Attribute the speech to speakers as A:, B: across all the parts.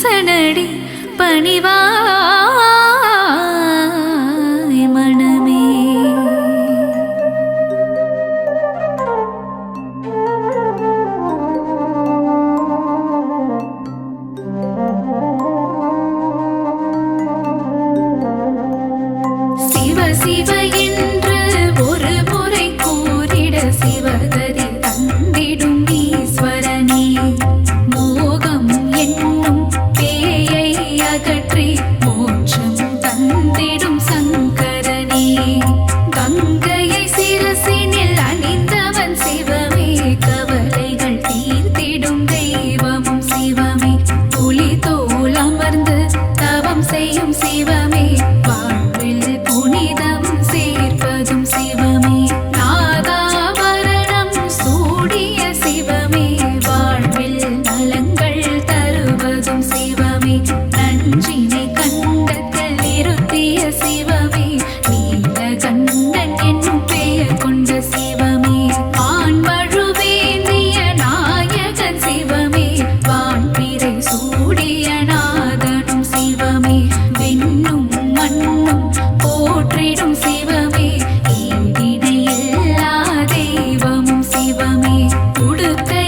A: ஈசனடி பணிவாய் மனமே. சிவ சிவ என்று ஒரு முறை கூறிட சிவகதி தந்திடும் ஈஸ்வரனே. மோகம் என்னும் பேயை அகற்றி மோட்சம் தந்திடும் சங்கரனே. கங்கையை சிரசினில் அணிந்தவன் சிவமே. கவலைகள் தீர்த்திடும் தெய்வமும் சிவமே. புலி தோல் அமர்ந்து தவம் செய்யும் சிவமே. வாழ்வில் புனிதம் சேர்ப்பதும் சிவமே. நாகாபரணம் சூடிய சிவமே. வாழ்வில் நலங்கள் தருவதும் சிவமே. நஞ்சினை கண்டத்தில் நிறுத்திய சிவமே. நீலகண்டன் என்னும் பெயர் கொண்ட சிவமே. ஆண்மழுவேந்திய நாயகன் சிவமே. வான்பிறை சூடிய நாதனும் சிவமே. விண்ணும் மண்ணும் போற்றிடும் சிவமே. ஈடினை எல்லா தெய்வமும் சிவமே. உடுக்கை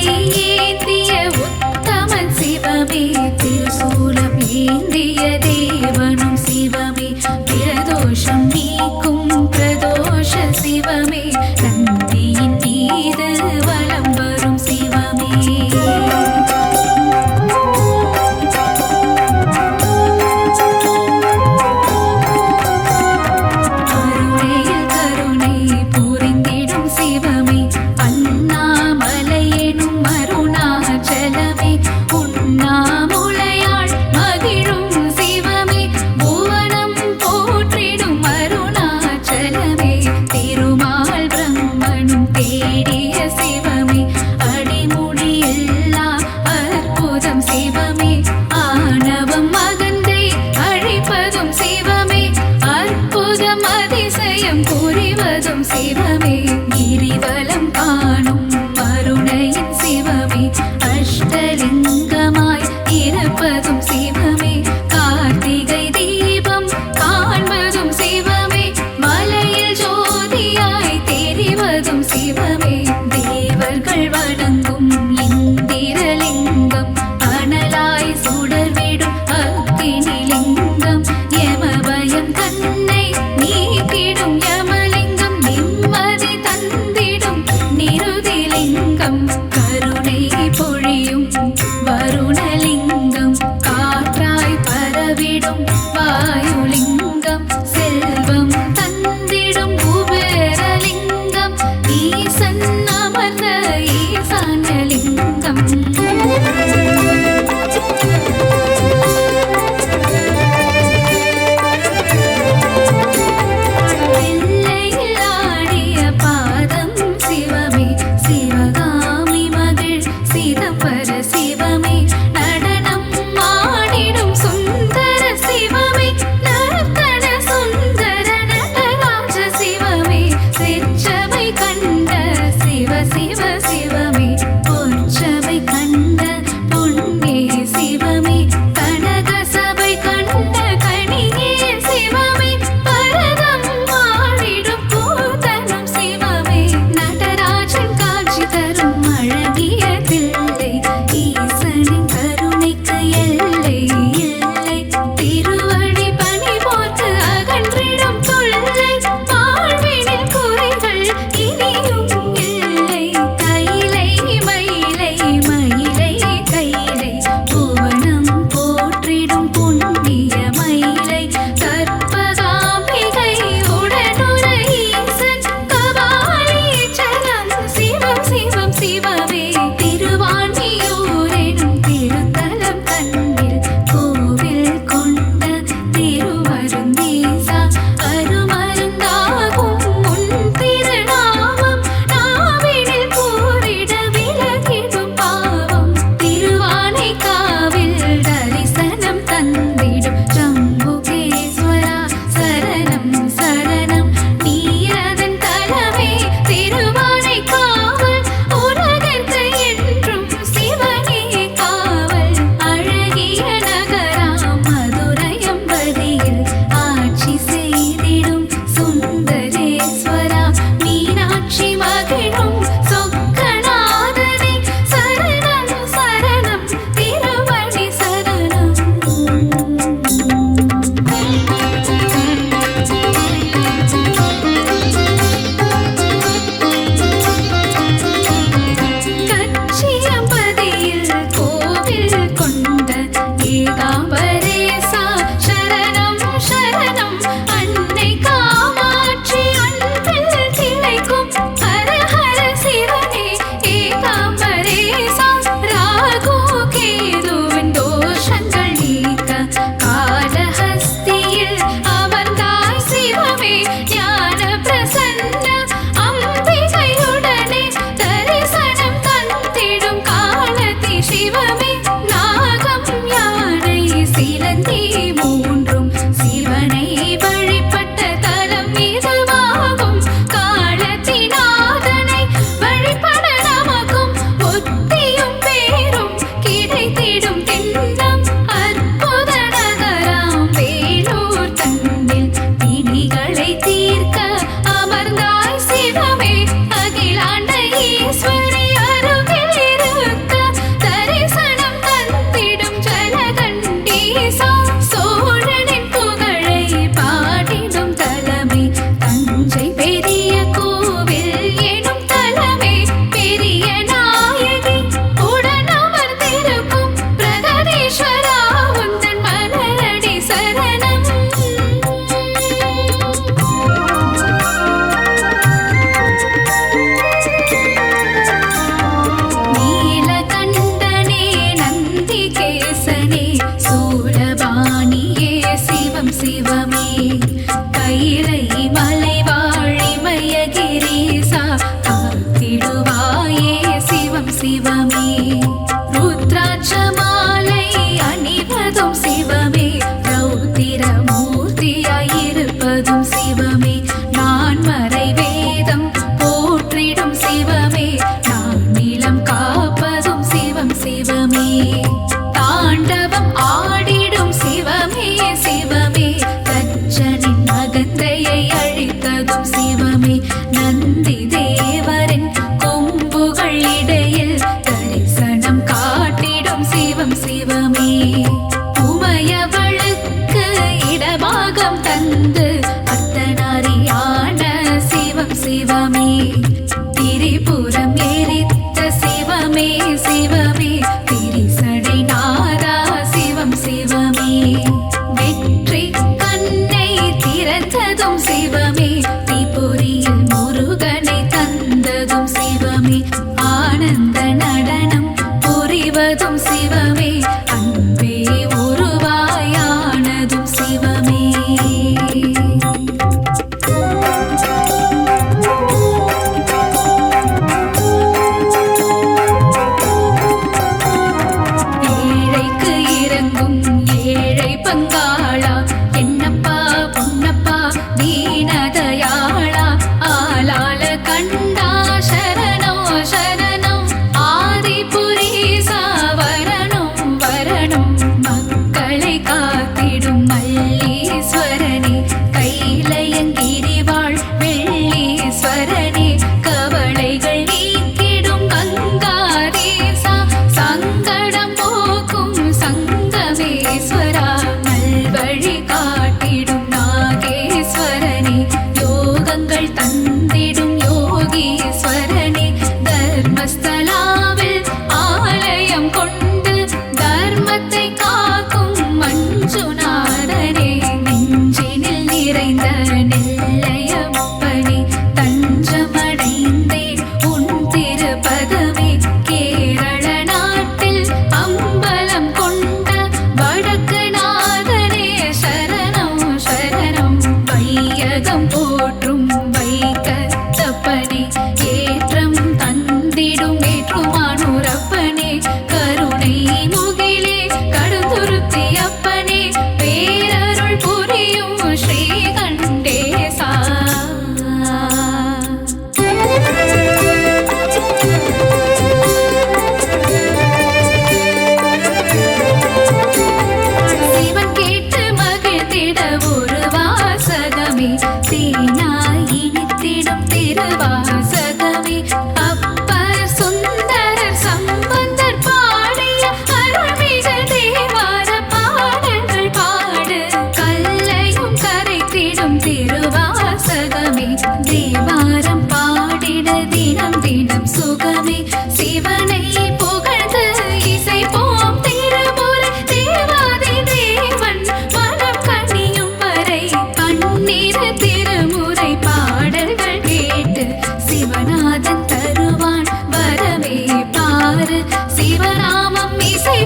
A: ஏந்திய உத்தமன் சிவமே. திருசூலம் ஏந்திய தேவனும் சிவமே. பிரதோஷம் நீக்கும் பிரதோஷ சிவமே. நந்தியின் மீது வலம் வரும் சிவமே. கருணையில் கருணை புரிந்திடும் சிவமே. அண்ணாமலை எனும் அருணாச்சலமே. உண்ணாமுலையாள் மகிழும் சிவமே. புவனம் போற்றிடும் அருணாச்சலமே. திருமால் பிரம்மனும் தேடிய சிவமே. அடிமுடி எல்லா அற்புதம் சிவமே. ஆணவம் அகந்தை அழிப்பதும் சிவமே. அற்புதம் அதிசயம் புரிவதும் சிவமே. கிரிவலம் காணும் அருணையின் சிவமே. அஷ்டலிங்கமாய்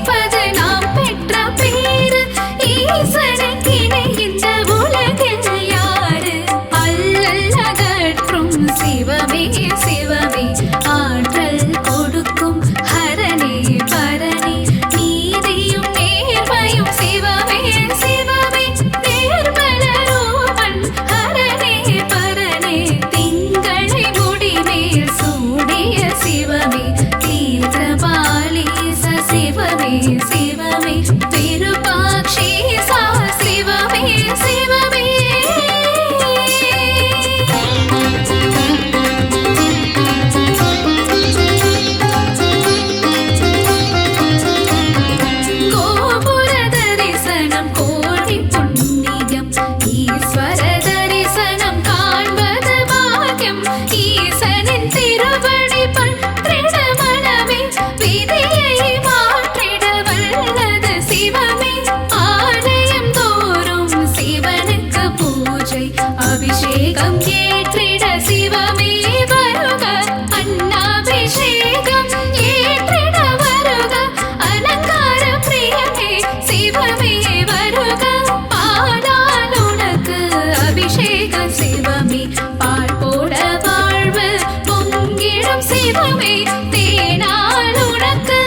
A: நினைப்பது நாம் பெற்ற பேரு. ஈசனுக்கு இணை இந்த உலகில் யாரு? அல்லல் அகற்றும் சிவமே சிவமே, ஆற்றல் கொடுக்கும் ஹரனே பரனே, நீதியும் நேர்மையும் சிவமே சிவமே, நேர்மல ரூபன் ஹரனே பரனே, திங்களை முடிமேல் சூடிய சிவமே, தீர்த்தபாலீச சிவமே சிவமே, விருபாக்ஷீசா சிவமே சிவமே. கோபுர தரிசனம் கோடி புண்ணியம், ஈஸ்வர தரிசனம் காண்பது பாக்கியம், ஈசனின் திருவடி பற்றிட மனமே, விதியை மாற்றிட வல்லது சிவமே, ஆலயம் தோறும் சிவனுக்கு பூஜை, அபிஷேகம் ஏற்றிட சிவமே வருக, அன்னாபிஷேகம் ஏற்றிட வருக, அலங்கார பிரியமே சிவமே வருக, பாலால் உனக்கு அபிஷேகம் சிவமே, பால் போட வாழ்வு பொங்கிடும் சிவமே, தேனால் உனக்கு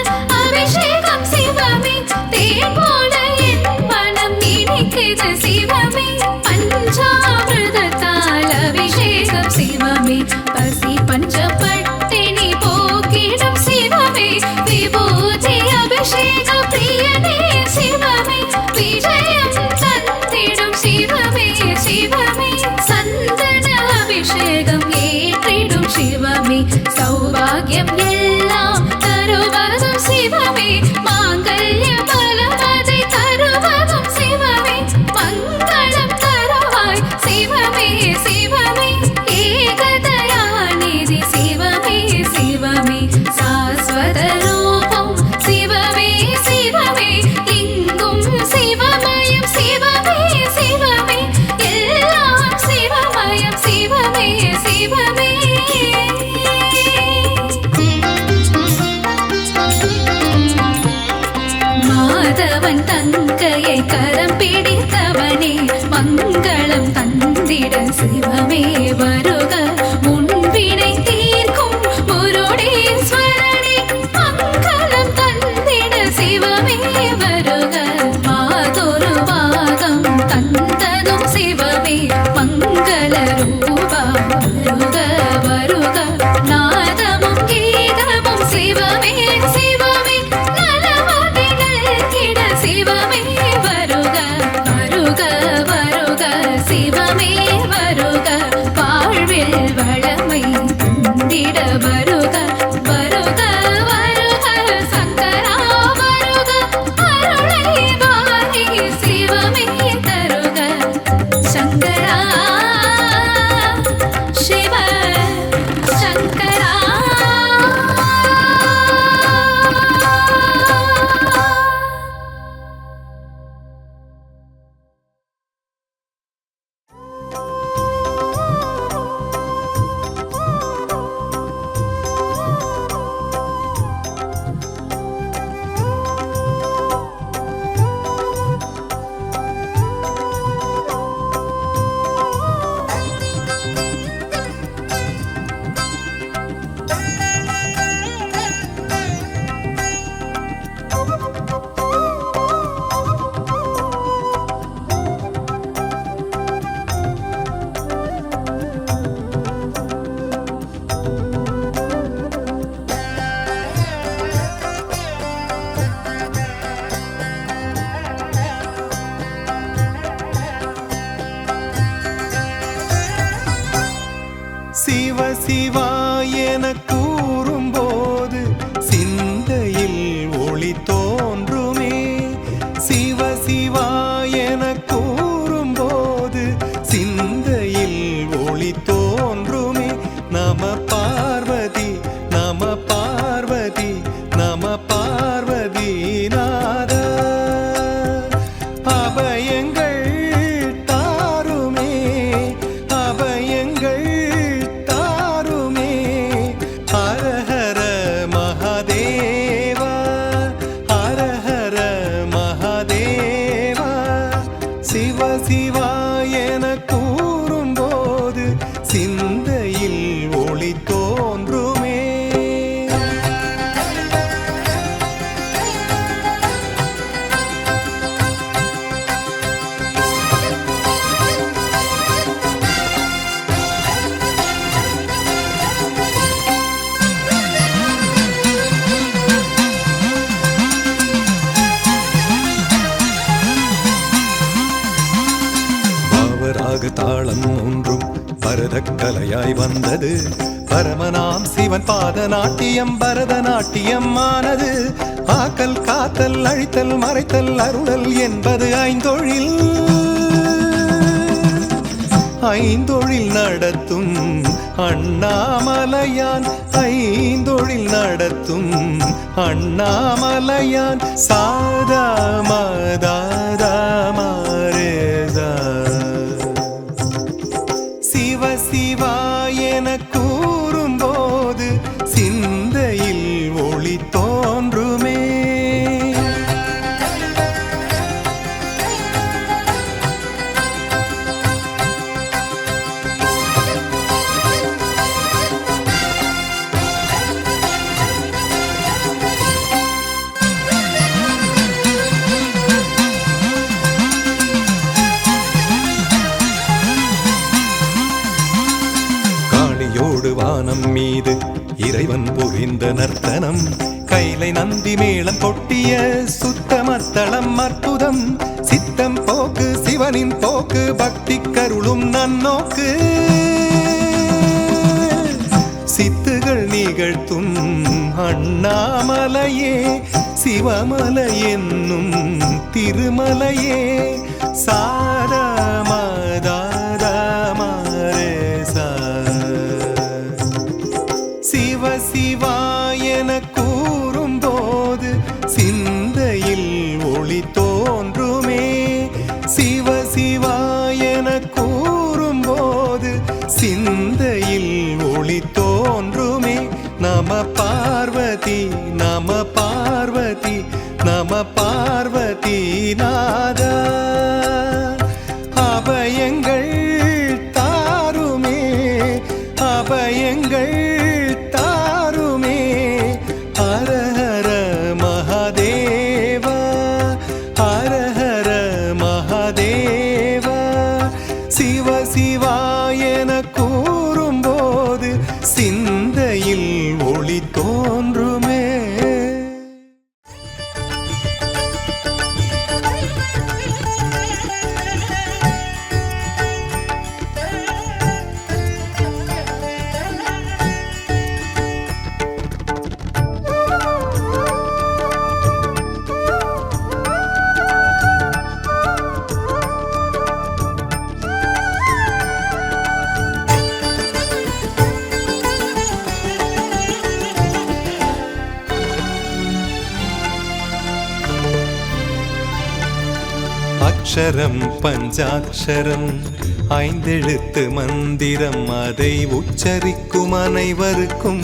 A: அபிஷேகம் சிவமே, தேன் போல என் மனம் இனிக்குது சிவமே, பஞ்சாமிர்தத்தால் அபிஷேகம் சிவமே, பசி பஞ்சப்பட்டினி போக்கிடும் சிவமே, விபூதி அபிஷேக பிரியனே சிவமே, விஜயம் தந்திடும் சிவமே சிவமே, சந்தன அபிஷேகம் ஏற்றிடும் சிவமே, சௌபாகியம் எல்லாம் தருவதும் சிவமே, மாங்கல்ய பலமதை தருவதும் சிவமே, மங்களம் தருவாய் சிவமே சிவமே, ஏகதயாநிதி சிவமே சிவமே, சாஸ்வத ரூபம் சிவமே சிவமே, இங்கும் சிவமயம் சிவமே சிவமே, எல்லாம் சிவமயம் சிவமே சிவமே. மாதவன் தங்கையை கரம் பிடித்தவனே, மங்களம் தந்திட சிவமே வருக, முன்பினை தீர்க்கும் முருடேஸ்வரனே, மங்களம் தந்திட சிவமே வருக, மாதொரு பாகம் தந்ததும் சிவமே, மங்கள ரூபா வருக வருக, நாதமும் கீதமும் சிவமே சிவமே, நலமதிகள் கிட சிவமே வருக வருக வருக, சிவமே வருக, வாழ்வில் வளமை தந்திட வருக வருக வருக, சங்கரா வருக, அருளை வாரி சிவமே தருக, சங்கரா சிவ சங்கரா.
B: சிவ சிவா என கூறும்போது சிந்தையில் ஒளி தோன்றுமே, சிவ சிவா என கூறும்போது சிந்தையில் ஒளி தோன்றுமே, நம பார்வதி நம பார்வதி நம பார்வதி நாத, அபயங்கள் தாருமே அபயங்கள் தாருமே, ஹர ஹர மகாதேவா ஹர ஹர தாளம் ஒன்றும் பரதக்கலையாய் வந்தது. பரமனாம் சிவன் பாத நாட்டியம் பரதநாட்டியம் ஆனது. ஆக்கல் காத்தல் அழித்தல் மறைத்தல் அருளல் என்பது ஐந்தொழில். ஐந்தொழில் நடத்தும் அண்ணாமலையான், ஐந்தொழில் நடத்தும் அண்ணாமலையான். சாதா மதாதா மாரேதா சிவ சிவா என கூறும்போது சிந்தையில் ஒளி தோன்றுமே. வானம் மீது இறைவன் புரிந்த நர்த்தனம், கைலை நந்தி மேளம் கொட்டிய சுத்தமத்தளம் அற்புதம். சித்தம் போக்கு சிவனின் போக்கு பக்தி கருளும் நன்னோக்கு. சித்துகள் நிகழ்த்தும் அண்ணாமலையே சிவமலை என்னும் திருமலையே. சாரமதாரமரேசா சிவ சிவா என கூறும்போது சிந்தையில் ஒளி தோன்றுமே. சிவ சிவா என கூறும்போது சிந்தையில் ஒளி தோன்றுமே. நம பார்வதி நம பார்வதி நம பார்வதி நாதா. அபயங்கள் தாருமே அபயங்கள் தாருமே. ஹர ஹர மகாதேவா ஹர ஹர மகாதேவா. சிவ சிவா என கூறும்போது சிந்தையில் ஒளி தோன்றுமே. அக்ஷரம் பஞ்சாட்சரம் ஐந்தெழுத்து மந்திரம், அதை உச்சரிக்கும் அனைவருக்கும்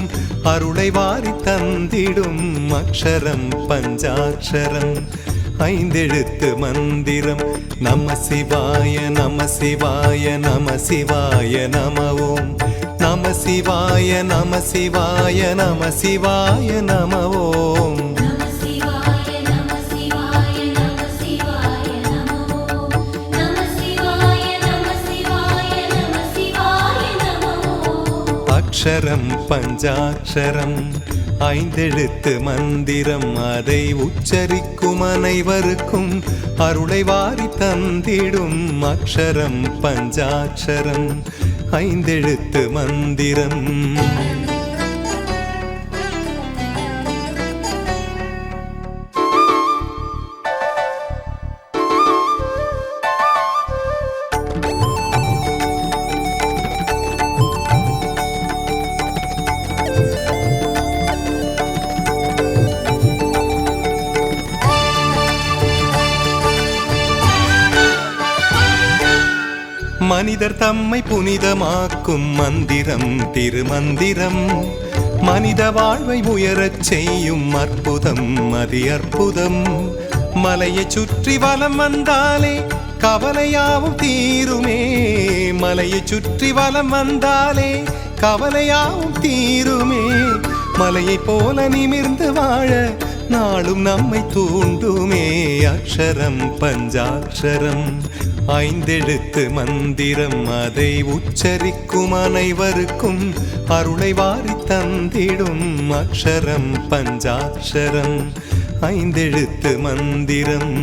B: அருளை வாரி தந்திடும். அக்ஷரம் பஞ்சாட்சரம் ஐந்தெழுத்து மந்திரம். நம சிவாய நம சிவாய நம சிவாய நம ஓம். நம சிவாய நம சிவாய நம சிவாய நம ஓம். அக்ஷரம் பஞ்சாட்சரம் ஐந்தெழுத்து மந்திரம், அதை உச்சரிக்கும் அனைவருக்கும் அருளை வாரி தந்திடும். அக்ஷரம் பஞ்சாட்சரம் ஐந்தெழுத்து மந்திரம். மனிதர் தம்மை புனிதமாக்கும் மந்திரம் திருமந்திரம். மனித வாழ்வை உயரச் செய்யும் அற்புதம் அதி அற்புதம். மலையை சுற்றி வலம் வந்தாலே கவலையாவும் தீருமே. மலையை சுற்றி வலம் வந்தாலே கவலையாவும் தீருமே. மலையை போல நிமிர்ந்து வாழ நாளும் நம்மை தூண்டுமே. அக்ஷரம் பஞ்சாட்சரம் ஐந்தெழுத்து மந்திரம், அதை உச்சரிக்கும் அனைவருக்கும் அருளை வாரி தந்திடும். அக்ஷரம் பஞ்சாட்சரம் ஐந்தெழுத்து மந்திரம்.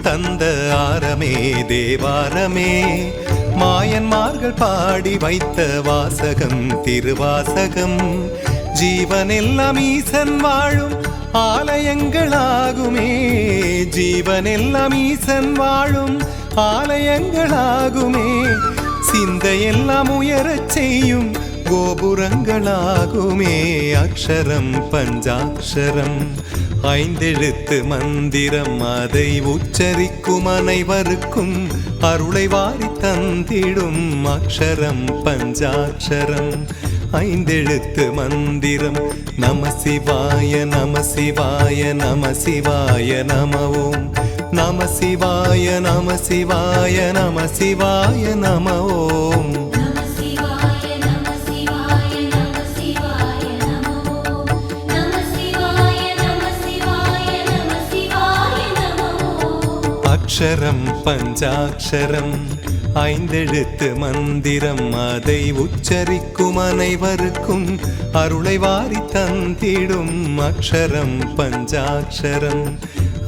B: தந்த ஆரமே தேவாரமே, மாயன்மார்கள் பாடி வைத்த வாசகம் திருவாசகம். ஜீவனெல்லாம் ஈசன் வாழும் ஆலயங்களாகுமே, ஜீவனெல்லாம் ஈசன் வாழும் ஆலயங்களாகுமே. சிந்தையெல்லாம் உயரச் செய்யும் கோபுரங்களாகுமே. அக்ஷரம் பஞ்சாட்சரம் ஐந்தெழுத்து மந்திரம், அதை உச்சரிக்கும் அனைவருக்கும் அருளை வாரி தந்திடும். அக்ஷரம் பஞ்சாட்சரம் ஐந்தெழுத்து மந்திரம். நம சிவாய நம சிவாய நம சிவாய நம ஓம். நம சிவாய நம சிவாய நம சிவாய நம ஓம். அக்ஷரம் பஞ்சாட்சரம் ஐந்தெழுத்து மந்திரம், அதை உச்சரிக்கும் அனைவருக்கும் அருளை வாரி தந்திடும். அக்ஷரம் பஞ்சாட்சரம்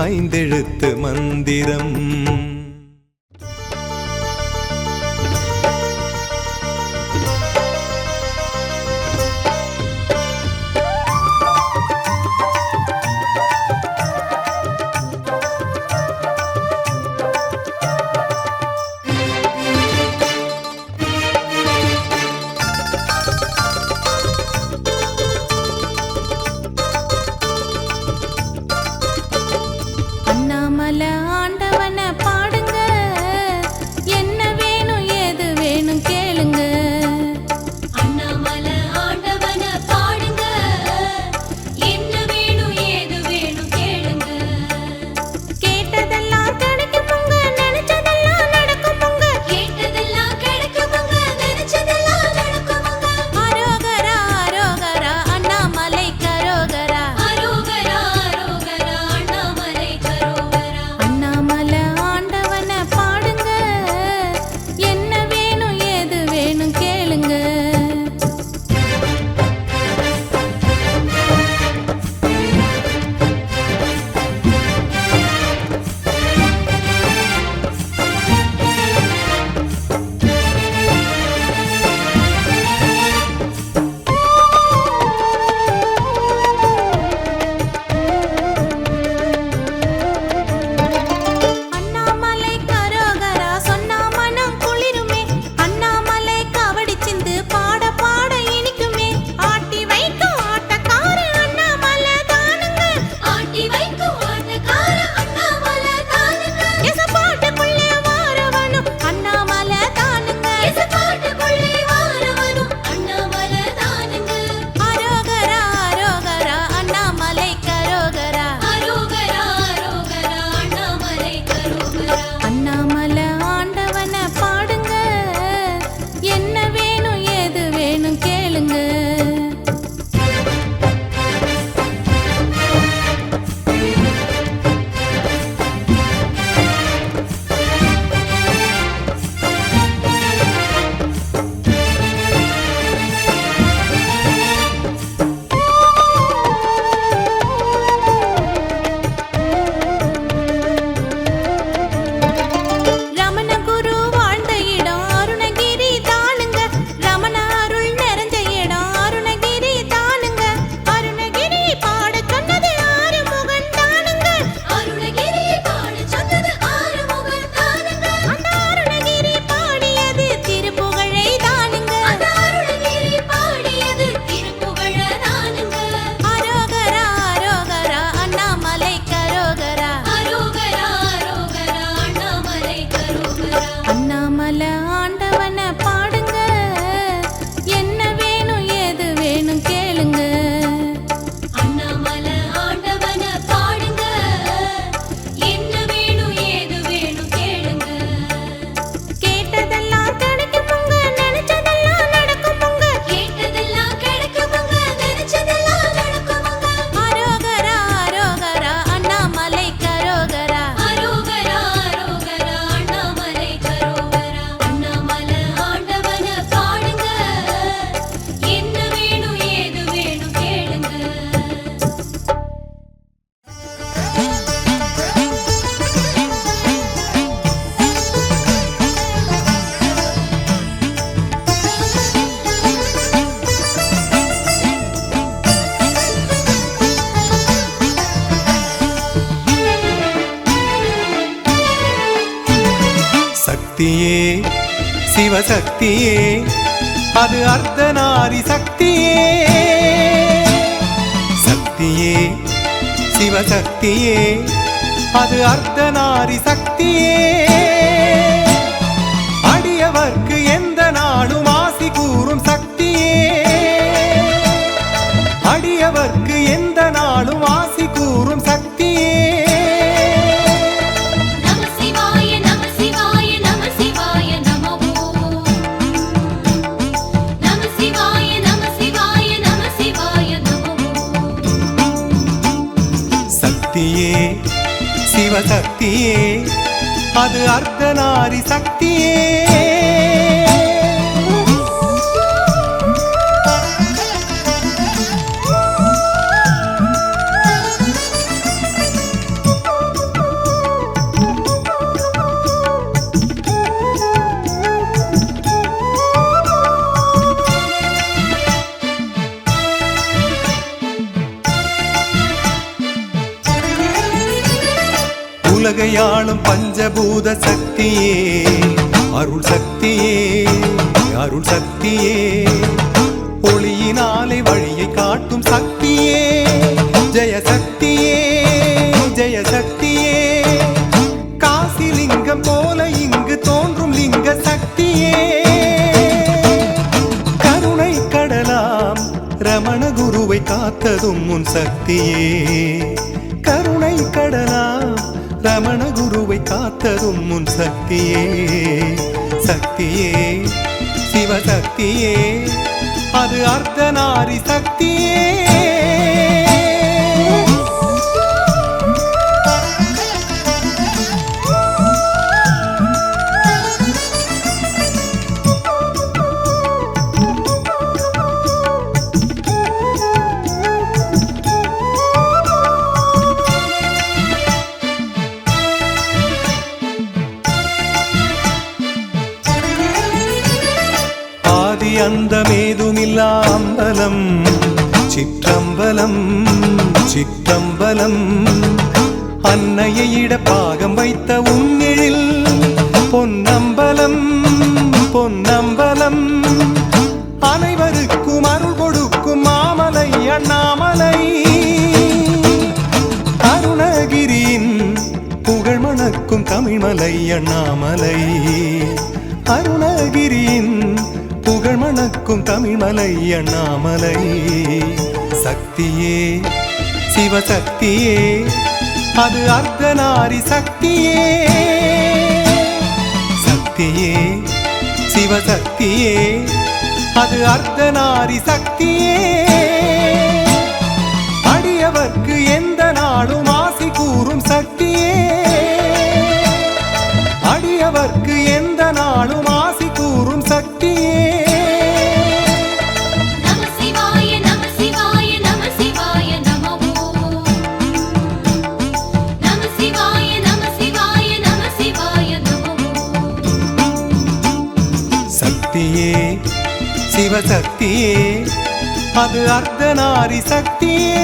B: ஐந்தெழுத்து மந்திரம்.
A: அண்ணாமலை ஆண்டவன பாட
B: சக்தியே சிவசக்தியே அது அர்த்தநாரி சக்தியே சக்தியே சிவசக்தியே அது அர்த்தநாரி சக்தியே அடியவர்க்கு எந்த நாடும் ஆசி கூறும் சக்தியே அடியவர்க்கு எந்த நாடும் ஆசி கூறும் சக்தியே
A: நம சிவாய நம சிவாய நம சிவாய நமோ நம சிவாய நம சிவாய நம சிவாய நமோ
B: சக்தியே சிவசக்தியே அது அர்த்தநாரி சக்தியே உலகையாளும் பஞ்சபூத சக்தியே அருள் சக்தியே அருள் சக்தியே ஒளியினாலே வழியை காட்டும் சக்தியே ஜெய சக்தியே ஜெய சக்தியே காசி லிங்கம் போல இங்கு தோன்றும் லிங்க சக்தியே கருணை கடலாம் ரமண குருவை காத்ததும் உன் சக்தியே கருணை கடலாம் ரமண குருவை காத்ததும் உன் சக்தியே சக்தியே சிவசக்தியே அது அர்த்தநாரி சக்தியே அந்தமேதுமில்லா அம்பலம் சிற்றம்பலம் சிற்றம்பலம் அன்னையை இட பாகம் வைத்த உன்னிழில் பொன்னம்பலம் பொன்னம்பலம் அனைவருக்கும் அருள் கொடுக்கும் மாமலை அண்ணாமலை அருணகிரியின் புகழ் மணக்கும் தமிழ்மலை அண்ணாமலை அருணகிரியின் புகழ் மணக்கும் தமிழ்மலை அண்ணாமலை சக்தியே சிவசக்தியே அது அர்த்தநாரி சக்தியே சக்தியே சிவசக்தியே அது அர்த்தநாரி சக்தியே அடியவர்க்கு எந்த நாடும் ஆசி கூறும் சக்தியே அடியவர்க்கு எந்த நாடும் ஆசி கூறும் சக்தியே
A: நம சிவாய நம சிவாய நம சிவாய நமோ நம சிவாய நம சிவாய நம சிவாய நமோ
B: சக்தியே சிவசக்தியே அது அர்த்தநாரி சக்தியே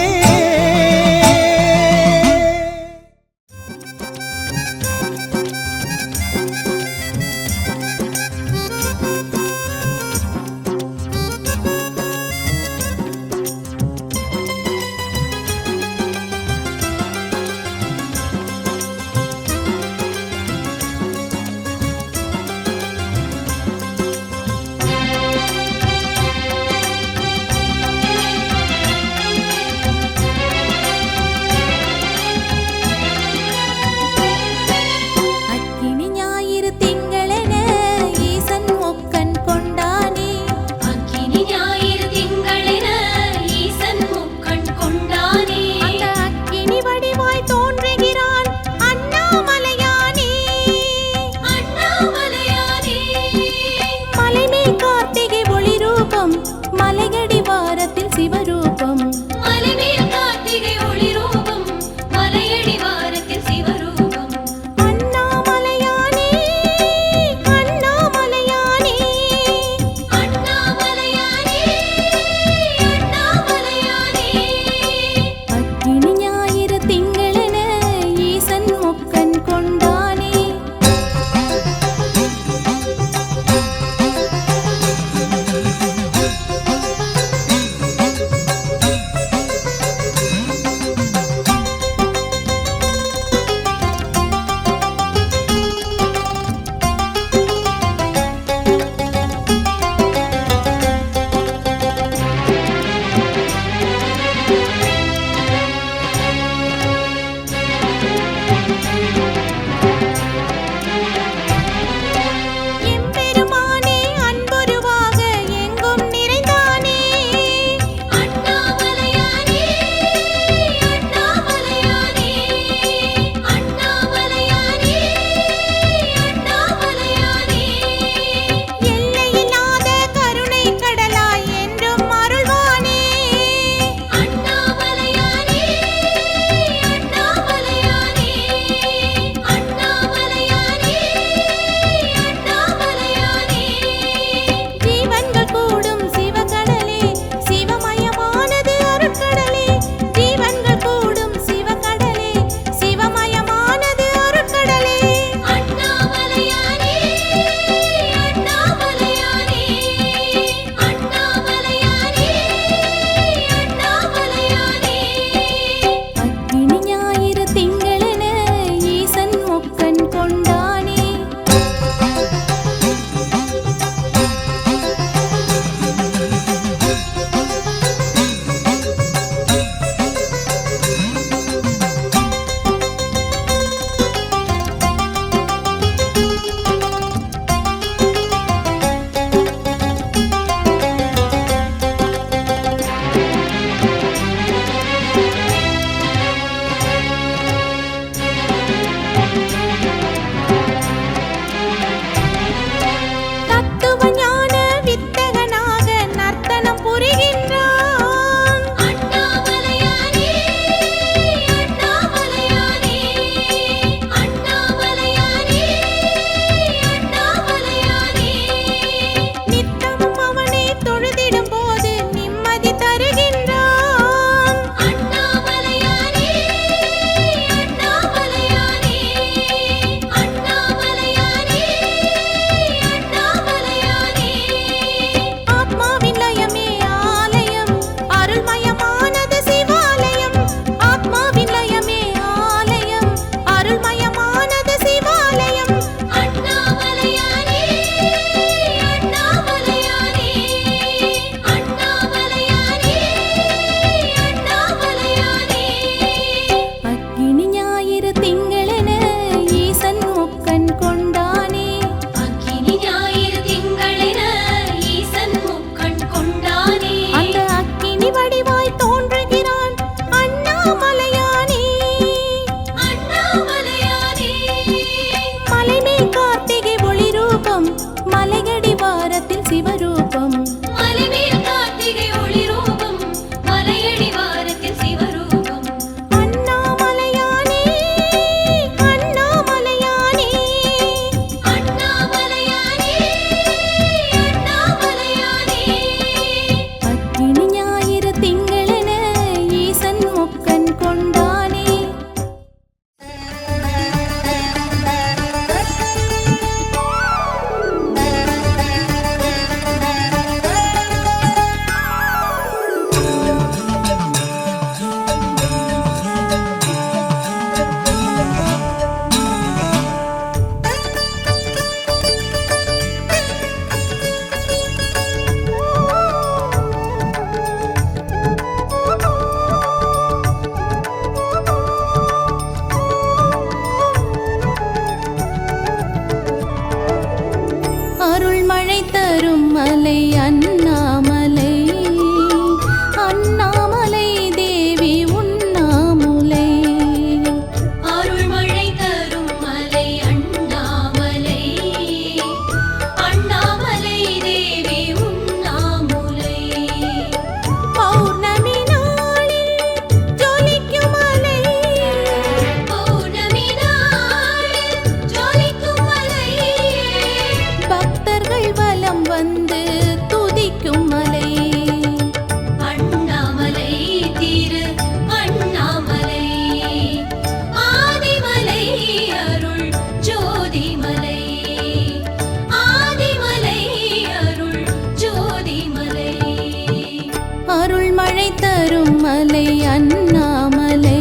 C: ரூபம் மலையடி வாரத்தில் சிவரூபம்
A: மலைமேல் கார்த்திகை ஒளி ரூபம் மலையடி வாரத்தில் சிவரூபம்
C: அண்ணாமலையானே அண்ணாமலையானே
A: அண்ணாமலையானே அண்ணாமலையானே
C: அக்கினி ஞாயிறு திங்களென ஈசன் முக்கன் கொண்டானே அருள்மழை தரும் மலை அண்ணாமலை அண்ணாமலை தேவி உண்ணாமுலை
A: அருள்மழை தரும் மலை அண்ணாமலை அண்ணாமலை தேவி உண்ணாமுலை
C: பௌர்ணமி நாளில் ஜொலிக்கும் மலை
A: பௌர்ணமி நாளில் ஜொலிக்கும் மலை
C: பக்தர்கள் வலம் வந்து துதிக்கும் மலை
A: அண்ணாமலை திரு அண்ணாமலை ஆதிமலை அருள் ஜோதிமலை ஆதிமலை அருள் ஜோதிமலை
C: அருள்மழை தரும் மலை அண்ணாமலை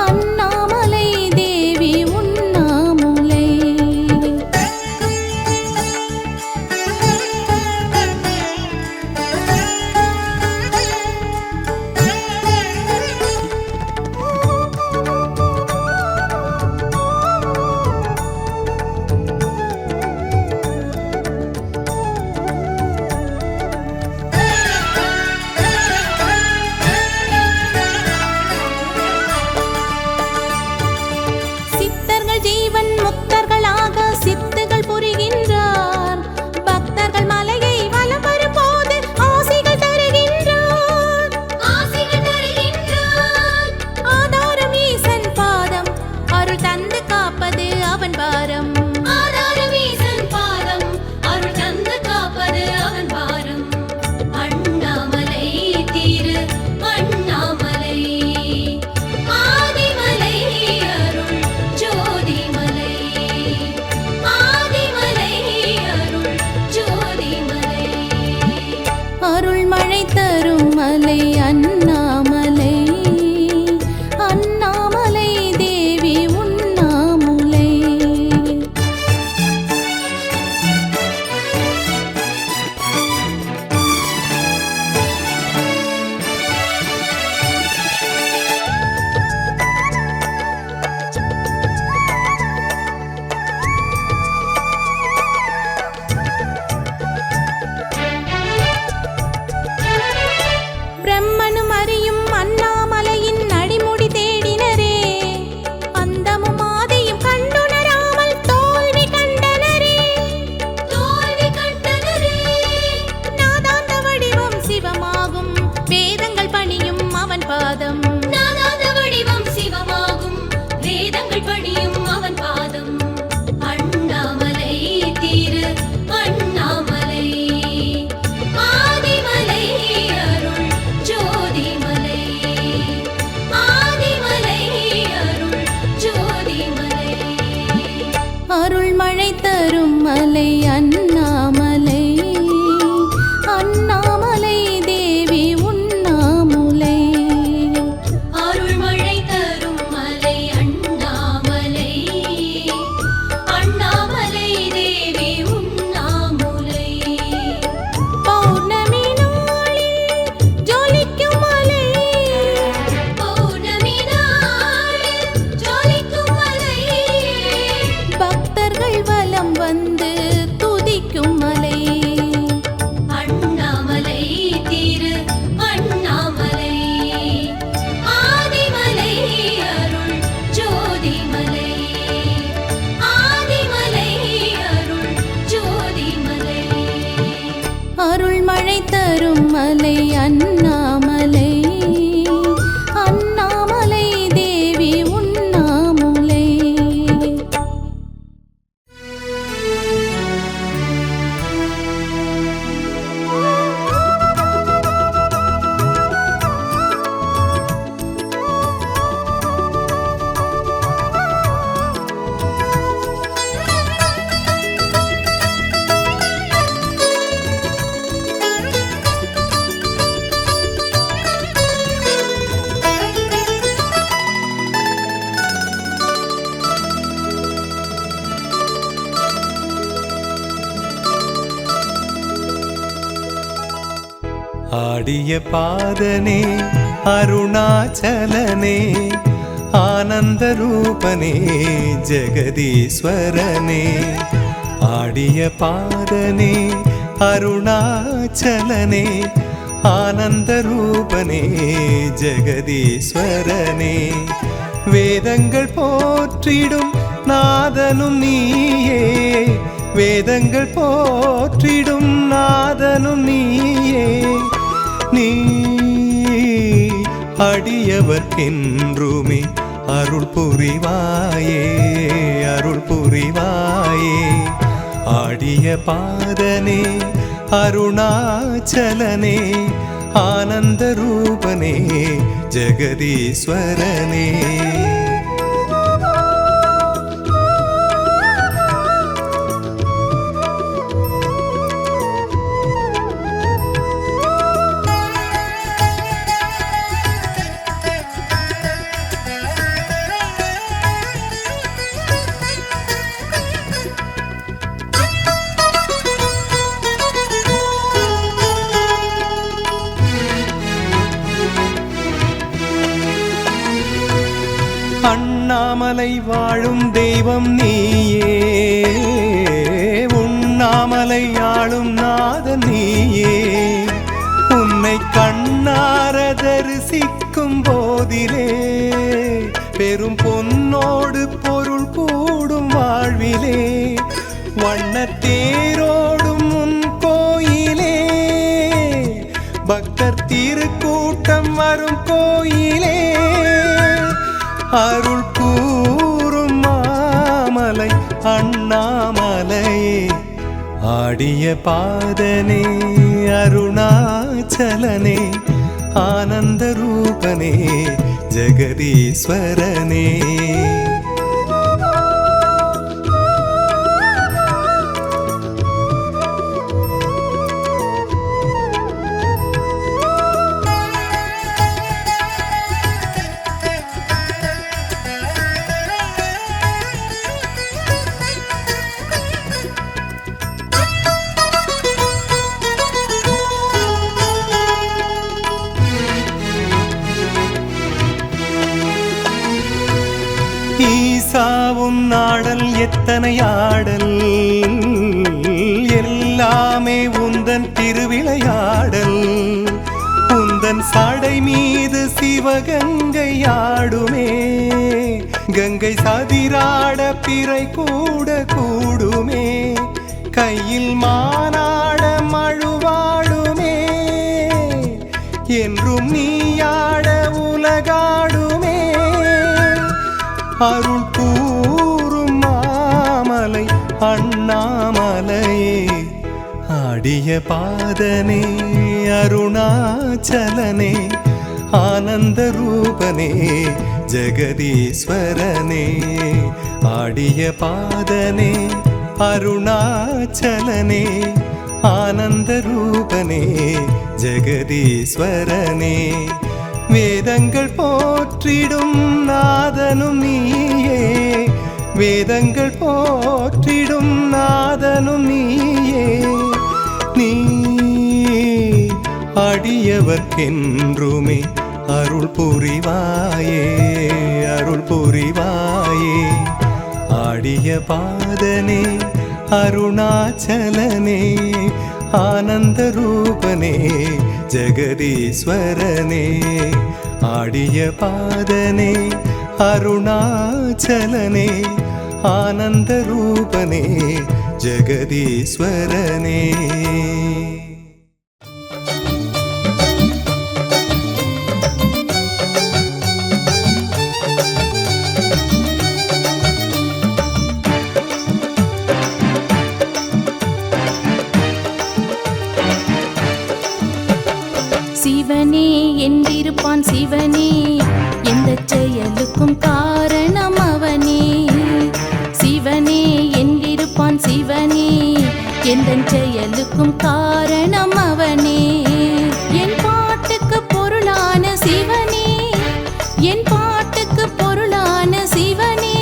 C: அண்ணாமலை தேவி உண்ணாமுலை சித்தர்கள் ஜீவன் முக்தர்களாக சித்துகள் புரிகின்றார் பக்தர்கள் மலையை வலம் வரும்போது ஆசிகள் தருகின்றார்
A: ஆசிகள் தருகின்றார்
C: ஆதாரம் ஈசன் பாதம் அருள் தந்து காப்பது அவன் பாரம்
A: ஆதாரம் ஈசன் பாதம் அருள் தந்து காப்பது அவன் பாரம் அண்ணாமலை திரு அண்ணாமலை ஆதிமலை அருள் ஜோதிமலை ஆதிமலை அருள் ஜோதிமலை
C: அருள்மழை தரும் மலை அண்ணாமலை அண்ணாமலை தேவி உண்ணாமுலை பிரம்மனும் அறியும் அண்ணாமலையின் அடிமுடி தேடினரே அந்தமும் ஆதியும் கண்டுணராமல் தோல்வி கண்டனரே
A: தோல்வி கண்டனரே
C: நாதாந்த வடிவம் சிவமாகும் வேதங்கள் பணியும் அவன் பாதம்
A: நாதாந்த வடிவம் சிவமாகும் வேதங்கள் பணியும் அவன் பாதம் அண்ணாமலை திரு அண்ணாமலை ஆதிமலை அருள் ஜோதிமலை ஆதிமலை அருள் ஜோதிமலை
C: அருள்மழை தரும் மலை அண்ணாமலை அண்ணாமலை தேவி உண்ணாமுலை
A: அருள்மழை தரும் மலை அண்ணாமலை அண்ணாமலை தேவி உண்ணாமுலை
C: பௌர்ணமி நாளில் ஜொலிக்கும் மலை
A: பௌர்ணமி நாளில் ஜொலிக்கும் மலை
C: பக்தர்கள் வலம் வந்து அண்ணாமலை அண்ணாமலை அண்ணாமலை தேவி உண்ணாமுலை.
B: ஆடிய பாதனே அருணாச்சலனே ஆனந்த ரூபனே ஜெகதீஸ்வரனே. ஆடிய பாதனே அருணாச்சலனே ஆனந்த ரூபனே ஜெகதீஸ்வரனே. வேதங்கள் போற்றிடும் நாதனும் நீயே, வேதங்கள் போற்றிடும் நாதனும் நீயே. நீ அடியவர்க்கென்றுமே அருள் புரிவாயே, அருள் புரிவாயே. ஆடிய பாதனே அருணாச்சலனே ஆனந்த ரூபனே ஜெகதீஸ்வரனே. அண்ணாமலை வாழும் தெய்வம் நீயே, உண்ணாமலை ஆளும் நாதன் நீயே. உன்னை கண்ணார தரிசிக்கும் போதிலே பெரும் பொன்னோடு பொருள் கூடும் வாழ்விலே. வண்ணத்தேரோடும் உன் கோயிலே பக்தர் திருக்கூட்டம் வரும் கோயிலே. அருள் கூறும் மாமலை அண்ணாமலையே. ஆடிய பாதனே அருணாச்சலனே ஆனந்த ரூபனே ஜெகதீஸ்வரனே. ஈசாவும் நாடல் எத்தனை ஆடல், எல்லாமே உந்தன் திருவிளையாடல். உந்தன் சடை மீது சிவகங்கை ஆடுமே, கங்கை சதிராட பிறை கூட கூடுமே. கையில் மானாட மழுவாடுமே, என்றும் நீயாட உலகாடுமே. அருள் கூறும் மாமலை அண்ணாமலையே. ஆடிய பாதனே அருணாச்சலனே ஆனந்த ரூபனே ஜெகதீஸ்வரனே. ஆடிய பாதனே அருணாச்சலனே ஆனந்த ரூபனே ஜெகதீஸ்வரனே. வேதங்கள் போற்றிடும் நாதனும் நீயே, வேதங்கள் போற்றிடும் நாதனும் நீயே. நீ அடியவர்க்கென்றுமே அருள் புரிவாயே, அருள் புரிவாயே. ஆடிய பாதனே அருணாச்சலனே ஆனந்த ரூபனே ஜெகதீஸ்வரனே. ஆடிய பாதனே அருணாச்சலனே ஆனந்த ரூபனே ஜெகதீஸ்வரனே.
C: என்றிருப்பான் சிவனே எந்த செயலுக்கும் காரணம் அவனே சிவனே என்றிருப்பான் சிவனே எந்த செயலுக்கும் காரணம் அவனே என் பாட்டுக்கு பொருளான சிவனே என் பாட்டுக்கு பொருளான சிவனே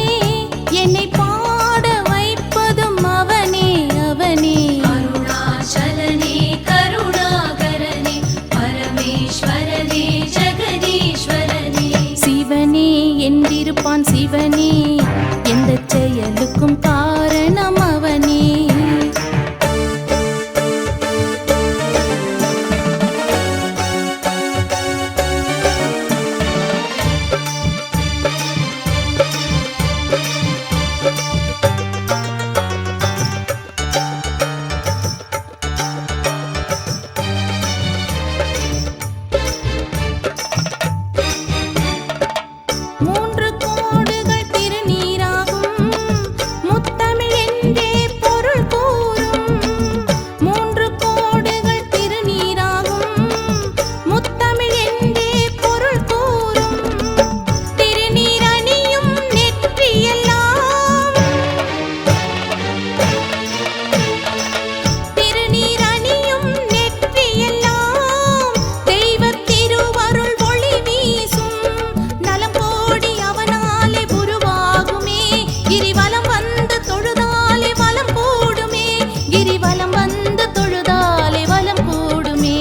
C: என்னை பாட வைப்பதும் அவனே அவனே
A: அருணாச்சலனே கருணாகரனே பரமேஸ்வரனே ஜெகதீஸ்வரனே
C: சிவனே என்றிருப்பான் சிவனே எந்த செயலுக்கும் காரணம் அவனே மூன்று கோடுகள் திருநீராகும் முத்தமிழ் என்றே பொருள் கூறும் மூன்று கோடுகள் திருநீராகும் முத்தமிழ் என்றே பொருள் கூறும் திருநீர் அணியும் நெற்றியெல்லாம் திருநீர் அணியும் நெற்றியெல்லாம் தெய்வத் திருவருள் ஒளி வீசும் நலம் கோடி அவனாலே உருவாகுமே கிரிவலம் வந்து தொழுதாலே வலம் கூடுமே கிரிவலம் வந்து தொழுதாலே வலம் கூடுமே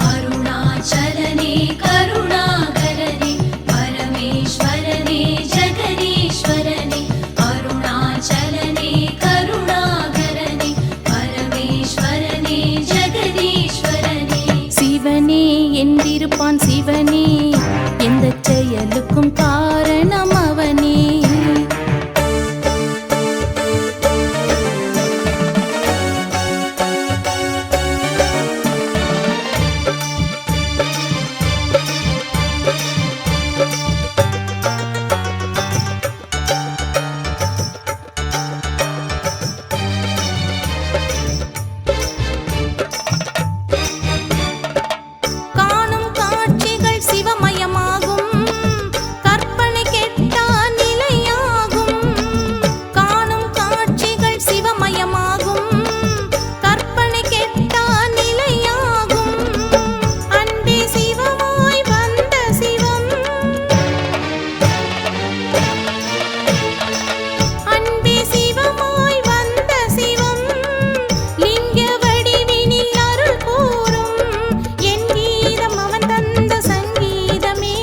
A: அருணாச்சலனே கருணாகரனே பரமேஸ்வரனே ஜெகதீஸ்வரனே அருணாச்சலனே கருணாகரனே பரமேஸ்வரனே ஜெகதீஸ்வரனே
C: சிவனே என்றிருப்பான் சிவனே எந்த செயலுக்கும் காரணம் அவனே காணும் காட்சிகள் சிவமயமாகும் கற்பனை கெட்டா நிலையாகும் காணும் காட்சிகள் சிவமயமாகும் கற்பனை கெட்டா நிலையாகும் அன்பே சிவமாய் வந்த சிவம் அன்பே சிவமாய் வந்த சிவம் லிங்க வடிவினில் அருள் கூறும் என் கீதம் அவன் தந்த சங்கீதமே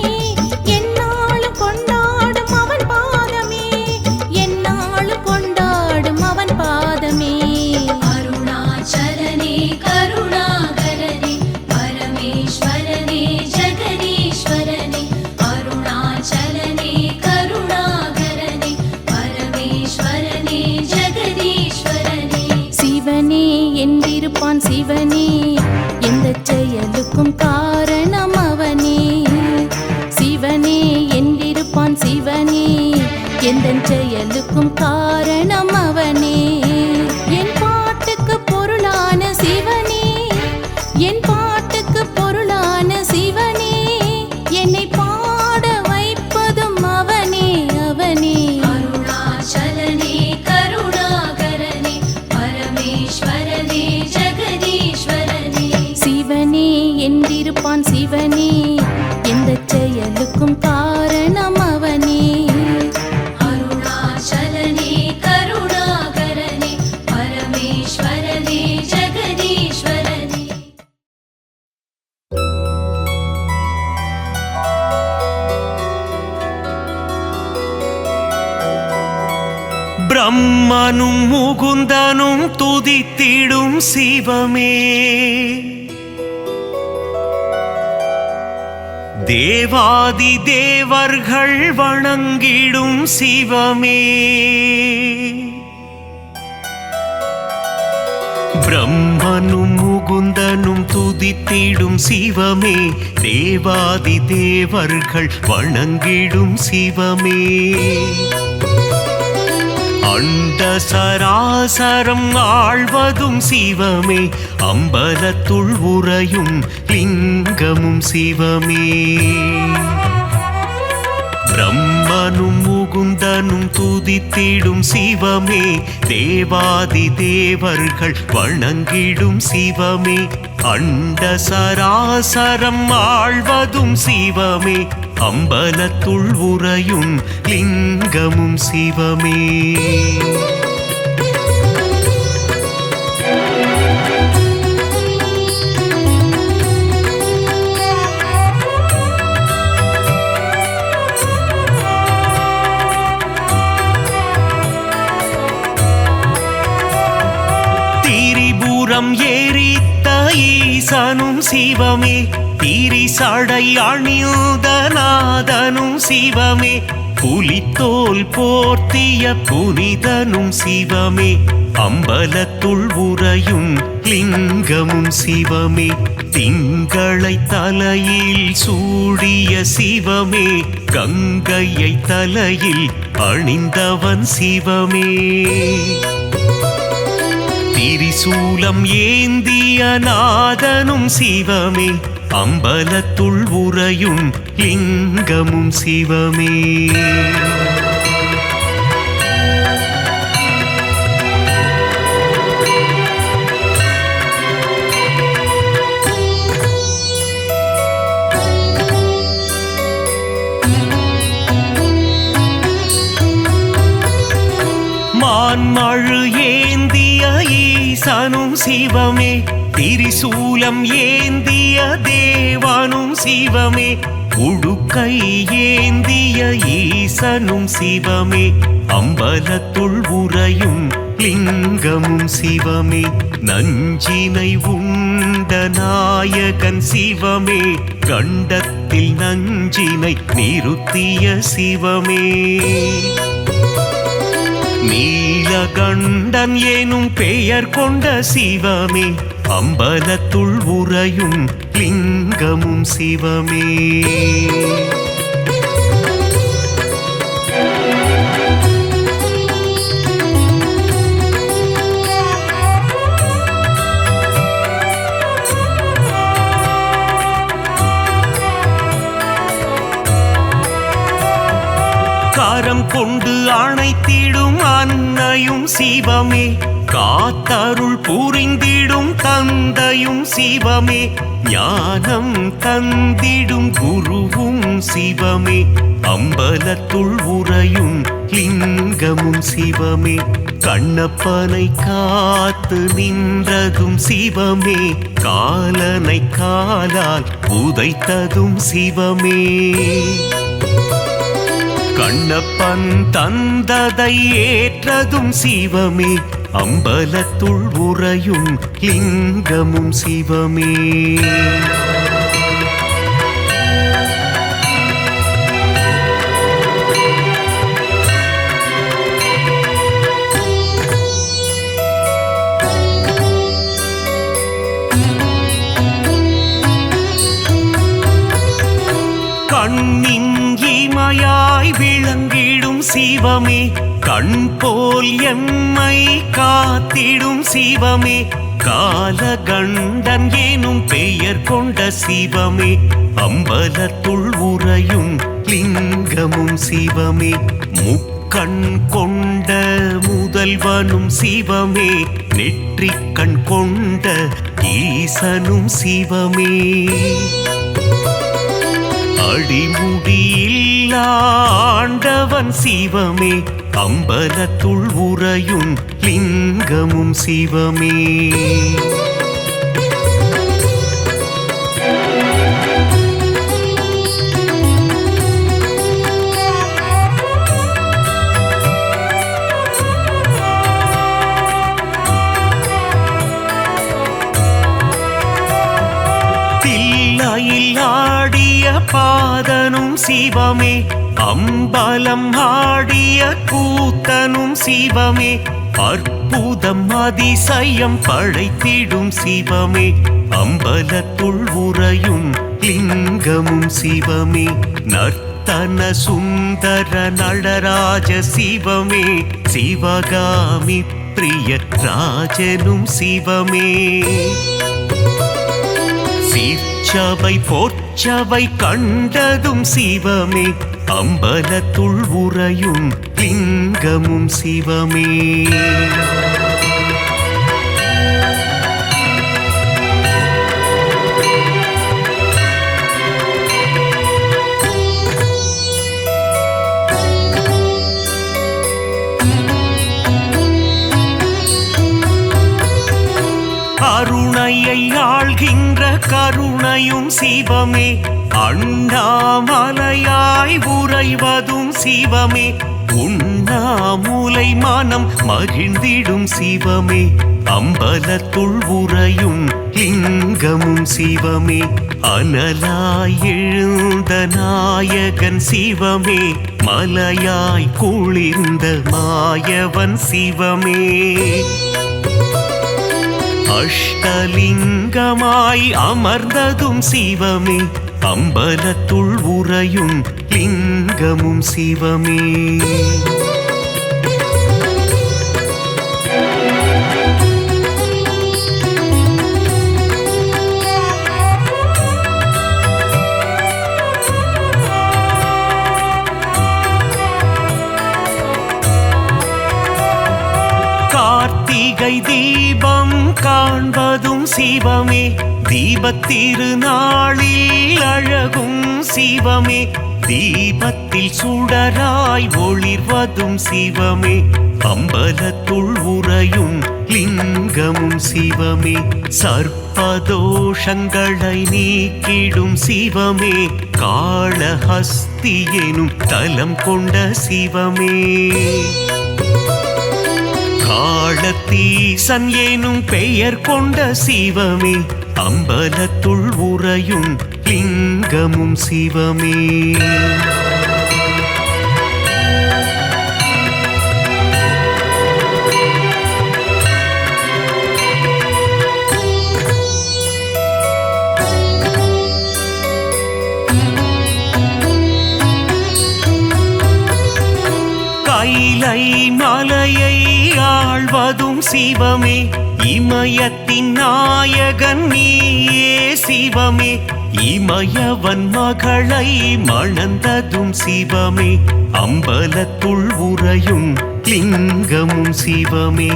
C: என்னாலும் கொண்டாடும் அவன் பாதமே என்னாலும் கொண்டாடும் அவன் பாதமே
A: அருணாச்சலனே கருணாகரனே பரமேஸ்வரனே ஜெகதீஸ்வரனே அருணாச்சலனே கருணாகரனே பரமேஸ்வரனே ஜெகதீஸ்வரனே
C: சிவனே என்றிருப்பான் சிவனே எந்த செயலுக்கும் காரணம் அவனே சிவனே என்றிருப்பான் சிவனே எந்த செயலுக்கும் காரணம் அவனே என் பாட்டுக்கு பொருளான சிவனே என் பாட்டுக்கு பொருளான சிவனே என்னை பாட வைப்பதும் அவனே அவனே
A: அருணாச்சலனே கருணாகரனே பரமேஸ்வரனே ஜெகதீஸ்வரனே
C: சிவனே என்றிருப்பான் சிவனே எந்த செயலுக்கும் காரணம் அவனே
A: அருணாச்சலனே கருணாகரனே பரமேஸ்வரனே ஜெகதீஸ்வரனே
D: பிரம்மனும் முகுந்தனும் துதித்திடும் சிவமே தேவாதி தேவர்கள் வணங்கிடும் சிவமே பிரம்மனும் முகுந்தனும் துதித்திடும் சிவமே தேவாதி தேவர்கள் வணங்கிடும் சிவமே அண்ட சராசரம் ஆழ்வதும் சிவமே அம்பலத்துள் உறையும் லிங்கமும் சிவமே பிரம்மனும் முகுந்தனும் துதித்திடும் சிவமே தேவாதி தேவர்கள் வணங்கிடும் சிவமே அண்ட சராசரம் ஆழ்வதும் சிவமே அம்பலத்துள் உறையும் லிங்கமும் சிவமே திரிபுரம் எரித்த ஈசனும் சிவமே திரிசடை அணிந்த நாதனும் சிவமே புலித்தோல் போர்த்திய புனிதனும் சிவமே அம்பலத்துள் உறையும் லிங்கமும் சிவமே திங்களை தலையில் சூடிய சிவமே கங்கையை தலையில் அணிந்தவன் சிவமே திரிசூலம் ஏந்திய நாதனும் சிவமே அம்பலத்துள் உறையும் லிங்கமும் சிவமே மான்மழு ஏந்திய ஈசனும் சிவமே திரிசூலம் ஏந்திய தேவனும் சிவமே உடுக்கை ஏந்திய ஈசனும் சிவமே அம்பலத்துள் உறையும் லிங்கமும் சிவமே நஞ்சினை உண்ட நாயகன் சிவமே கண்டத்தில் நஞ்சினை நிறுத்திய சிவமே நீலகண்டன் எனும் பெயர் கொண்ட சிவமே அம்பலத்துள் உறையும் லிங்கமும் சிவமே கரம் கொண்டு அணைத்திடும் அன்னையும் சிவமே காத்தருள் புரிந்திடும் தந்தையும் சிவமே ஞானம் தந்திடும் குருவும் சிவமே அம்பலத்துள் உறையும் லிங்கமும் சிவமே கண்ணப்பனை காத்து நின்றதும் சிவமே காலனை காலால் உதைத்ததும் சிவமே கண்ணப்பன் தந்ததை ஏற்றதும் சிவமே அம்பலத்துள் உறையும் லிங்கமும் சிவமே கண்ணின் இமையாய் விளங்கிடும் சிவமே கண் போல் எம்மை காத்திடும் சிவமே காலகண்டன் எனும் பெயர் கொண்ட சிவமே அம்பலத்துள் உறையும் லிங்கமும் சிவமே முக்கண் கொண்ட முதல்வனும் சிவமே நெற்றிக்கண் கொண்ட ஈசனும் சிவமே அடிமுடியில் ஆண்டவன் சிவமே அம்பலத்துள் உறையும் லிங்கமும் சிவமே தில்லையில் ஆடிய பாதனும் சிவமே அம்பலம் ஆடிய கூத்தனும் சிவமே அற்புதம் அதிசயம் படைத்திடும் சிவமே அம்பலத்துள் உறையும் லிங்கமும் சிவமே நற்ப நூத்தன சுந்தர நடராஜ சிவமே சிவகாமி பிரிய ராஜனும் சிவமே சிற்சபை பொற்சபை கண்டதும் சிவமே அம்பலத்துள் உறையும் லிங்கமும் சிவமே கருணையை ஆள்கின்ற கருணையும் சிவமே அண்ணாமலையாய் உறைவதும் சிவமே உண்ணாமுலை மனம் மகிழ்ந்திடும் சிவமே அம்பலத்துள் உறையும் லிங்கமும் சிவமே அனலாய் எழுந்த நாயகன் சிவமே மலையாய் குளிர்ந்த மாயவன் சிவமே அஷ்டலிங்கமாய் அமர்ந்ததும் சிவமே அம்பலத்துள் உறையும் லிங்கமும் சிவமே கார்த்திகை தீபம் காண்பதும் சிவமே தீபத்திருநாளில் அழகும் சிவமே தீபத்தில் சுடராய் ஒளிர்வதும் சிவமே அம்பலத்துள் உறையும் லிங்கமும் சிவமே சர்ப்பதோஷங்களை நீக்கிடும் சிவமே காளஹஸ்தி எனும் தலம் கொண்ட சிவமே காளத்தீசன் எனும் பெயர் கொண்ட சிவமே அம்பலத்துள் உறையும் லிங்கமும் சிவமே கைலை மலையை ஆழ்வதும் சிவமே இமயத்தின் நாயகன் நீயே சிவமே இமயவன் மகளை மணந்ததும் சிவமே அம்பலத்துள் உறையும் லிங்கமும் சிவமே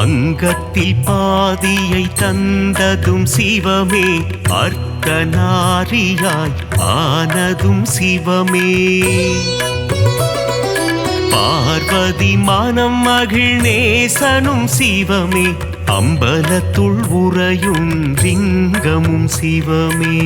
D: அங்கத்தில் பாதியை தந்ததும் சிவமே அர்த்தநாரியாய் ஆனதும் சிவமே பார்வதி மனம் மகிழ்நேசனும் சிவமே அம்பலத்துள் உறையும் லிங்கமும் சிவமே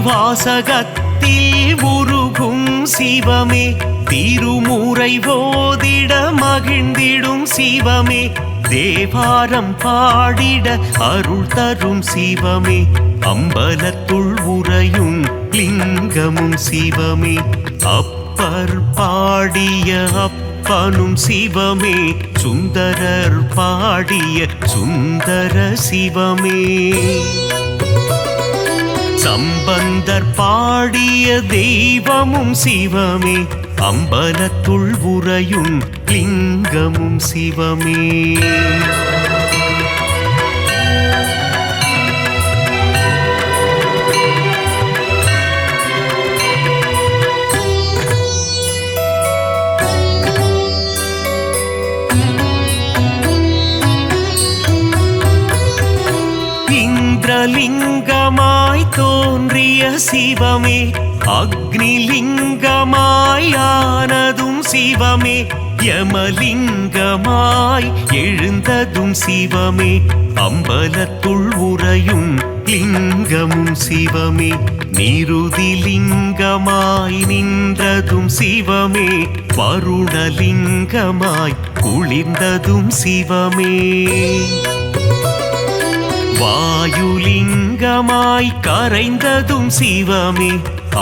D: திருவாசகத்தில் உருகும் சிவமே திருமுறை ஓதிட மகிழ்ந்திடும் சிவமே தேவாரம் பாடிட அருள் தரும் சிவமே அம்பலத்துள் உறையும் லிங்கமும் சிவமே அப்பர் பாடிய அப்பனும் சிவமே சுந்தரர் பாடிய சுந்தர சிவமே சம்பந்தர் பாடிய தெய்வமும் சிவமே அம்பலத்துள் உறையும் லிங்கமும் சிவமே இந்திரலிங்கமாய் தோன்றிய சிவமே அக்னிலிங்கமாய் ஆனதும் சிவமே யமலிங்கமாய் எழுந்ததும் சிவமே அம்பலத்துள் உறையும் லிங்கமும் சிவமே நிருதிலிங்கமாய் நின்றதும் சிவமே வருணலிங்கமாய் குளிர்ந்ததும் சிவமே வாயுலிங்கமாய் கரைந்ததும் சிவமே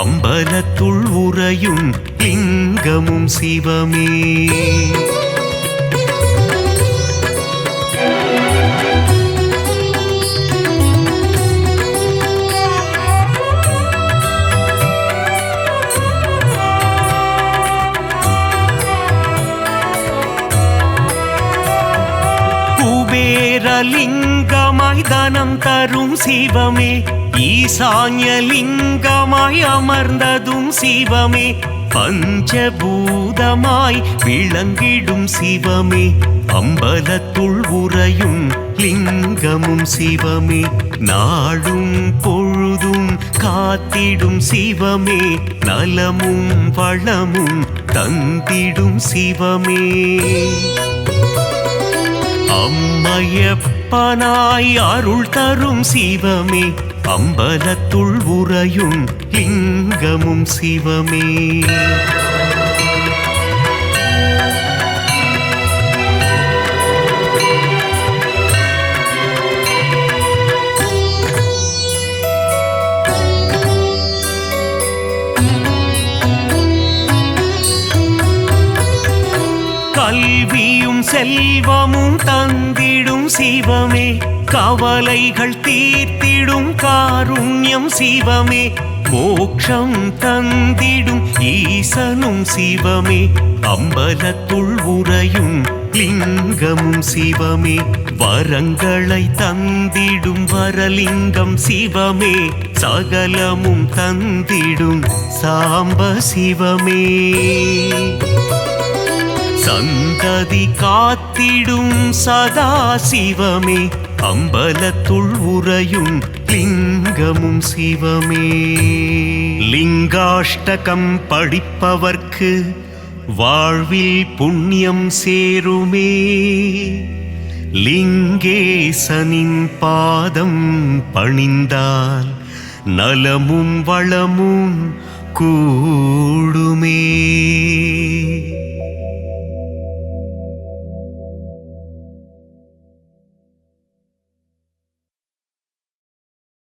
D: அம்பலத்துள் உறையும் லிங்கமும் சிவமே குபேரலிங்கமாய் தனம் தரும் சிவமே ஈசான்யலிங்கமாய் அமர்ந்ததும் சிவமே பஞ்சபூதமாய் விளங்கிடும் சிவமே அம்பலத்துள் உறையும் லிங்கமும் சிவமே நாடும் பொழுதும் காத்திடும் சிவமே நலமும் வளமும் தந்திடும் சிவமே அம்மையப்பனாய் அருள் தரும் சிவமே அம்பலத்துள் உறையும் லிங்கமும் சிவமே கல்வியும் செல்வமும் தந்திடும் சிவமே கவலைகள் தீர்த்திடும் காருண்யம் சிவமே மோட்சம் தந்திடும் ஈசனும் சிவமே அம்பலத்துள் உறையும் லிங்கமும் சிவமே வரங்களை தந்திடும் வரலிங்கம் சிவமே சகலமும் தந்திடும் சாம்ப சிவமே சந்ததி காத்திடும் சதா சிவமே அம்பலத்துள் உறையும் லிங்கமும் சிவமே லிங்காஷ்டகம் படிப்பவர்க்கு வாழ்வில் புண்ணியம் சேருமே லிங்கேசனின் பாதம் பணிந்தால் நலமும் வளமும் கூடுமே